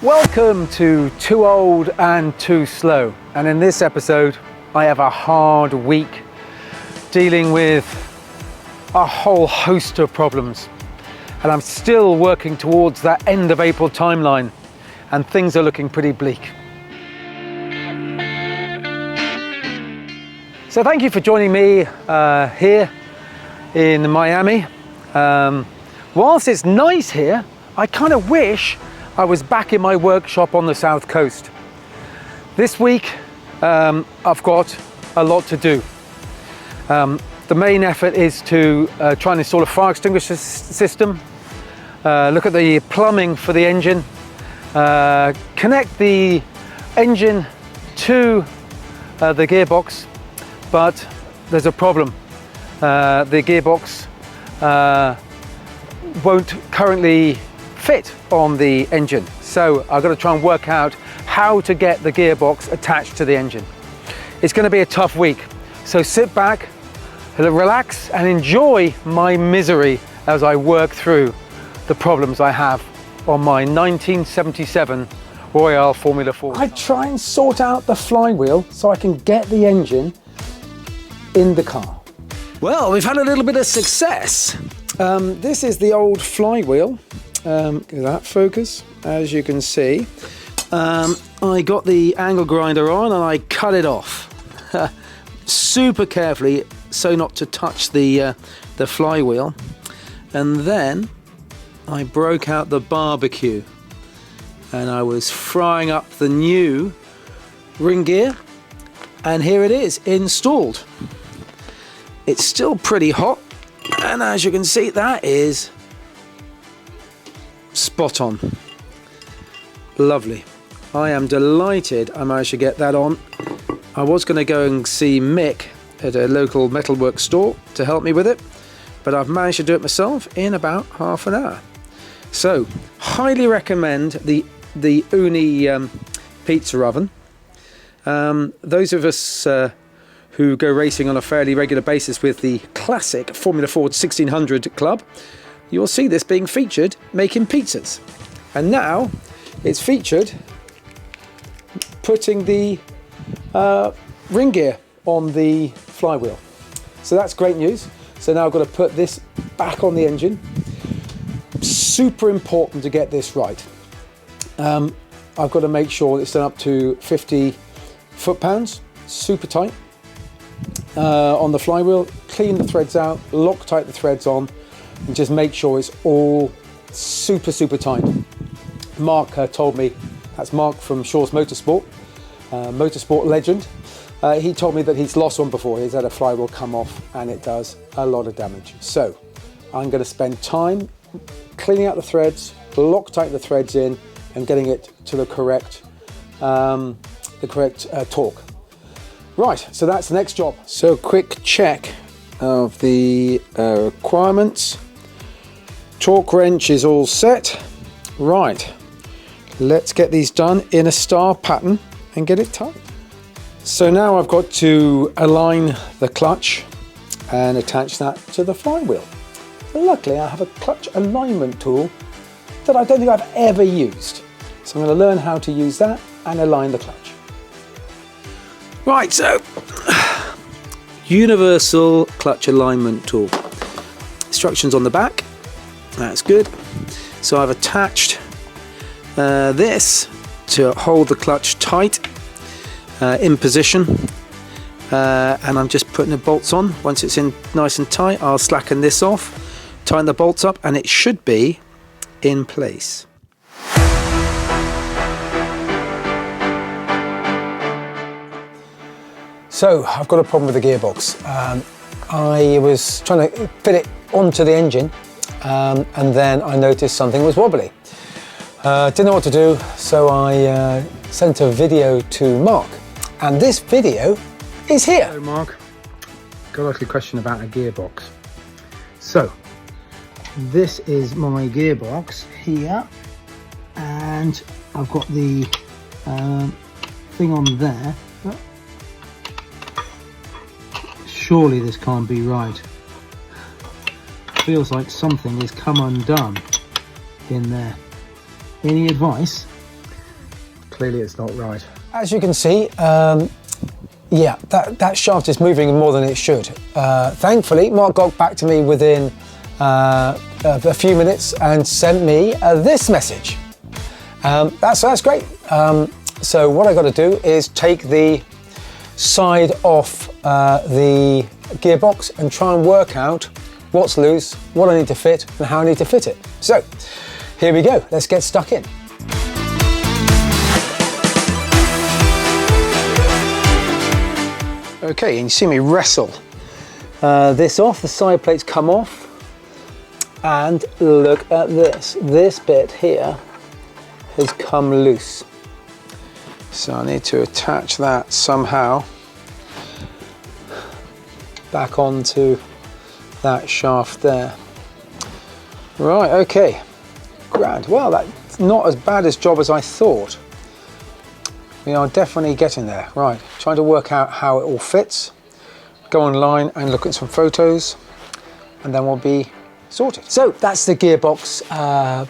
Welcome to Too Old and Too Slow, and in this episode I have a hard week dealing with a whole host of problems, and I'm still working towards that end of April timeline, and things are looking pretty bleak. So thank you for joining me here in Miami. Whilst it's nice here, I kind of wish I was back in my workshop on the South Coast. This week, I've got a lot to do. The main effort is to try and install a fire extinguisher system, look at the plumbing for the engine, connect the engine to the gearbox, but there's a problem. The gearbox won't currently fit on the engine, so I've got to try and work out how to get the gearbox attached to the engine. It's going to be a tough week, so sit back, relax and enjoy my misery as I work through the problems I have on my 1977 Royale Formula 4. I try and sort out the flywheel so I can get the engine in the car. Well, we've had a little bit of success. This is the old flywheel. That focus, as you can see. I got the angle grinder on and I cut it off super carefully so not to touch the flywheel, and then I broke out the barbecue and I was frying up the new ring gear, and here it is installed. It's still pretty hot, and as you can see, that is spot on. Lovely. I am delighted I managed to get that on. I was going to go and see Mick at a local metalwork store to help me with it, but I've managed to do it myself in about half an hour. So, highly recommend the Uni pizza oven. Those of us who go racing on a fairly regular basis with the classic Formula Ford 1600 club, you'll see this being featured making pizzas. And now it's featured putting the ring gear on the flywheel. So that's great news. So now I've got to put this back on the engine. Super important to get this right. I've got to make sure it's done up to 50 foot-pounds, super tight on the flywheel. Clean the threads out, Loctite the threads on, and just make sure it's all super tight. Mark told me, that's Mark from Shaw's Motorsport, motorsport legend. He told me that he's lost one before. He's had a flywheel come off and it does a lot of damage. So I'm going to spend time cleaning out the threads, Loctite the threads in, and getting it to the correct torque. Right, so that's the next job. So quick check of the requirements. Torque wrench is all set. Right, let's get these done in a star pattern and get it tight. So now I've got to align the clutch and attach that to the flywheel. So luckily I have a clutch alignment tool that I don't think I've ever used. So I'm going to learn how to use that and align the clutch. Right, so universal clutch alignment tool. Instructions on the back. That's good. So I've attached this to hold the clutch tight in position, and I'm just putting the bolts on. Once it's in nice and tight, I'll slacken this off, tighten the bolts up, and it should be in place. So I've got a problem with the gearbox. I was trying to fit it onto the engine, and then I noticed something was wobbly. Didn't know what to do, so I sent a video to Mark, and this video is here. Hello Mark, got to ask you a question about a gearbox. So this is my gearbox here, and I've got the thing on there. Surely this can't be right. Feels like something has come undone in there. Any advice? clearly it's not right. As you can see, yeah, that shaft is moving more than it should. Thankfully, Mark got back to me within a few minutes and sent me this message. That's great. So what I got to do is take the side off the gearbox and try and work out what's loose, what I need to fit, and how I need to fit it. So here we go. Let's get stuck in. Okay, and you see me wrestle this off, the side plates come off, and look at this. This bit here has come loose. So I need to attach that somehow back onto that shaft there. Right, okay, grand. Well, that's not as bad a job as I thought. We are definitely getting there. Right, trying to work out how it all fits. Go online and look at some photos, and then we'll be sorted. So that's the gearbox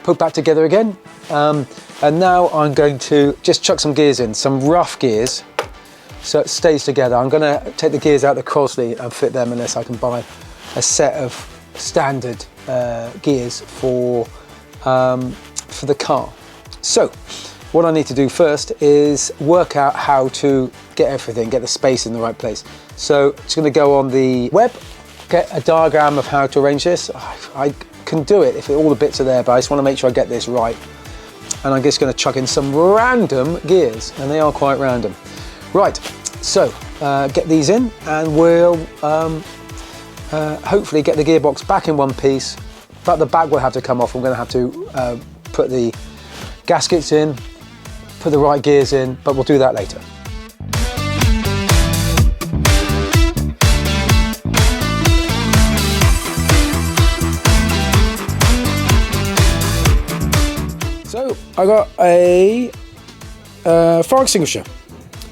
put back together again. And now I'm going to just chuck some gears in, some rough gears, so it stays together. I'm going to take the gears out of the Crosley and fit them unless I can buy a set of standard gears for the car. So what I need to do first is work out how to get everything, get the space in the right place. So it's going to go on the web, get a diagram of how to arrange this. I can do it if all the bits are there, but I just want to make sure I get this right. And I'm just going to chuck in some random gears, and they are quite random. Right, so get these in, and we'll hopefully get the gearbox back in one piece, but the back will have to come off. I'm going to have to put the gaskets in, put the right gears in, but we'll do that later. So I got a fire extinguisher,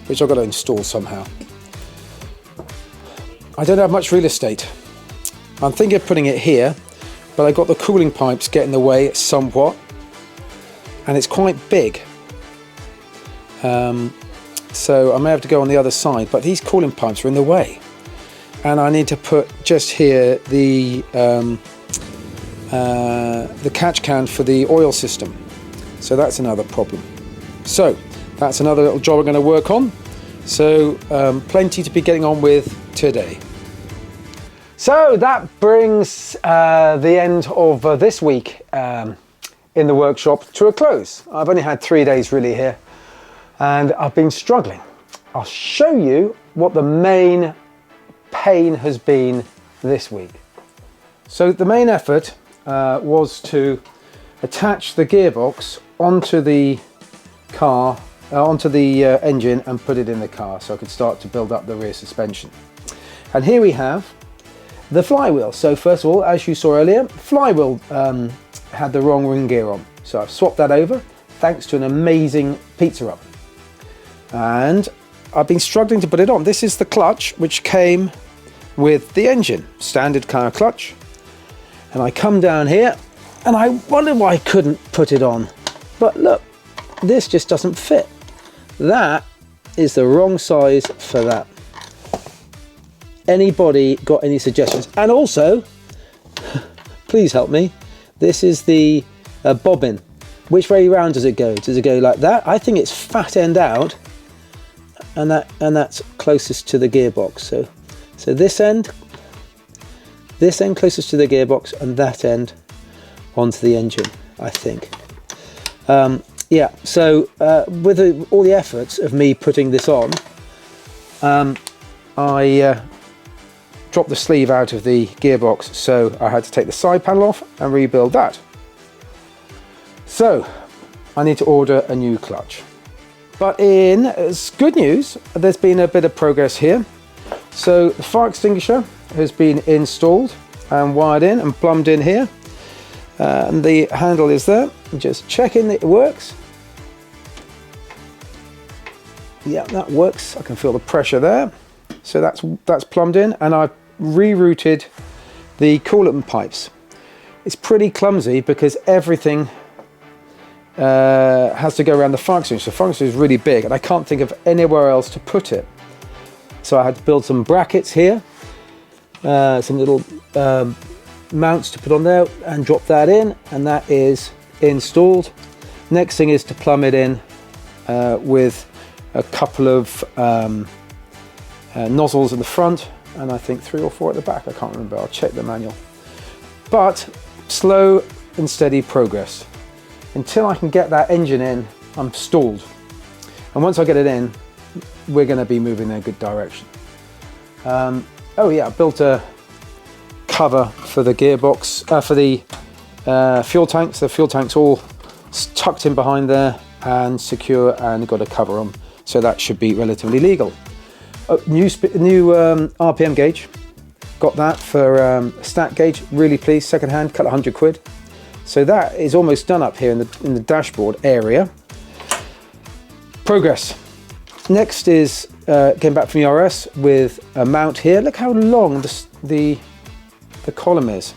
which I've got to install somehow. I don't have much real estate. I'm thinking of putting it here, but I've got the cooling pipes get in the way somewhat, and it's quite big. So I may have to go on the other side, but these cooling pipes are in the way. And I need to put just here the catch can for the oil system. So that's another problem. So that's another little job I'm going to work on. So plenty to be getting on with today. So that brings the end of this week in the workshop to a close. I've only had 3 days really here, and I've been struggling. I'll show you what the main pain has been this week. So the main effort was to attach the gearbox onto the car, onto the engine, and put it in the car so I could start to build up the rear suspension. And here we have the flywheel. So first of all, as you saw earlier, flywheel had the wrong ring gear on. So I've swapped that over thanks to an amazing pizza oven. And I've been struggling to put it on. This is the clutch which came with the engine, standard car clutch. And I come down here and I wondered why I couldn't put it on. But look, this just doesn't fit. That is the wrong size for that. Anybody got any suggestions? And also, please help me, this is the bobbin. Which way round does it go? Does it go like that? I think it's fat end out, and that's closest to the gearbox. So this end closest to the gearbox, and that end onto the engine, I think. Yeah, so with all the efforts of me putting this on, I dropped the sleeve out of the gearbox, so I had to take the side panel off and rebuild that. So I need to order a new clutch. But in good news, there's been a bit of progress here. So the fire extinguisher has been installed and wired in and plumbed in here. And the handle is there. Just checking that it works. Yeah, that works. I can feel the pressure there. So that's plumbed in, and I've rerouted the coolant pipes. It's pretty clumsy because everything has to go around the fire extinguisher. The fire extinguisher is really big and I can't think of anywhere else to put it. So I had to build some brackets here, some little mounts to put on there and drop that in, and that is installed. Next thing is to plumb it in with a couple of nozzles at the front, and I think 3 or 4 at the back. I can't remember, I'll check the manual. But slow and steady progress. Until I can get that engine in, I'm stalled. And once I get it in, we're going to be moving in a good direction. Oh yeah, I built a cover for the gearbox, for the fuel tanks. The fuel tank's all tucked in behind there and secure, and got a cover on, so that should be relatively legal. New RPM gauge, got that for a stat gauge, really pleased, second hand, cut 100 quid. So that is almost done up here in the dashboard area. Progress. Next is getting back from the RS with a mount here. Look how long the column is.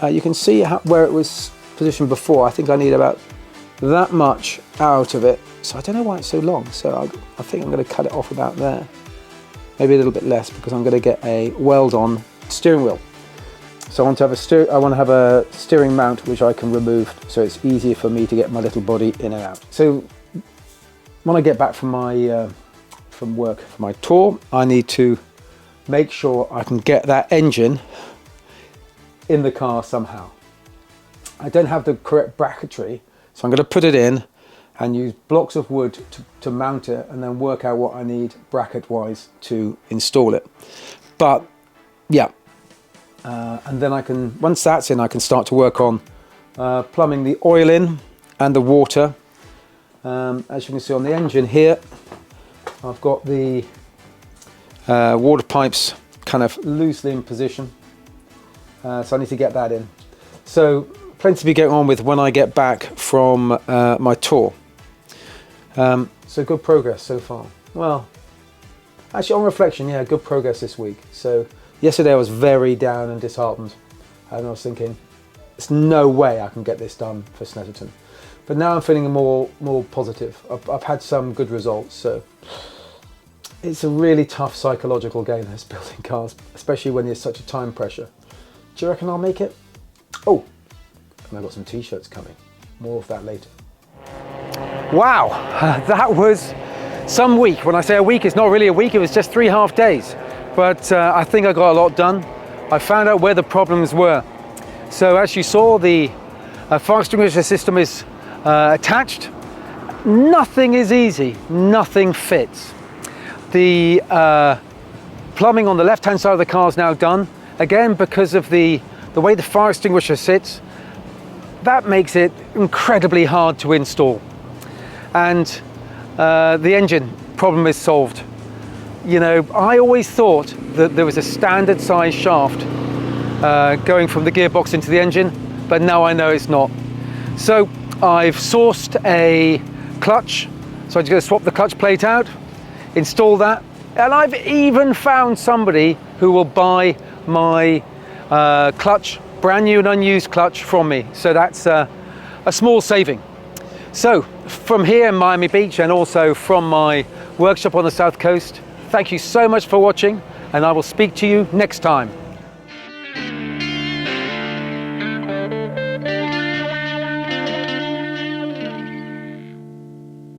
You can see where it was positioned before. I think I need about that much out of it. So I don't know why it's so long. So I think I'm going to cut it off about there. Maybe a little bit less, because I'm going to get a weld-on steering wheel. So I want to have a steering mount which I can remove, so it's easier for me to get my little body in and out. So when I get back from my from work for my tour, I need to make sure I can get that engine in the car somehow. I don't have the correct bracketry, so I'm going to put it in and use blocks of wood to mount it, and then work out what I need bracket wise to install it. But yeah. And then I can, once that's in, I can start to work on plumbing the oil in and the water. As you can see on the engine here, I've got the water pipes kind of loosely in position. So I need to get that in. So plenty to be going on with when I get back from my tour. So good progress so far. Well, actually on reflection, yeah, good progress this week. So yesterday I was very down and disheartened, and I was thinking, there's no way I can get this done for Snetterton. But now I'm feeling more positive. I've had some good results, so it's a really tough psychological game, this building cars, especially when there's such a time pressure. Do you reckon I'll make it? Oh, and I've got some t-shirts coming. More of that later. Wow, that was some week. When I say a week, it's not really a week, it was just 3.5 days. But I think I got a lot done. I found out where the problems were. So as you saw, the fire extinguisher system is attached. Nothing is easy, nothing fits. The plumbing on the left-hand side of the car is now done. Again, because of the way the fire extinguisher sits, that makes it incredibly hard to install. And the engine problem is solved. You know, I always thought that there was a standard size shaft going from the gearbox into the engine, but now I know it's not. So I've sourced a clutch, so I'm just going to swap the clutch plate out, install that, and I've even found somebody who will buy my clutch, brand new and unused clutch, from me. So that's a small saving. So from here in Miami Beach, and also from my workshop on the South Coast, thank you so much for watching, and I will speak to you next time.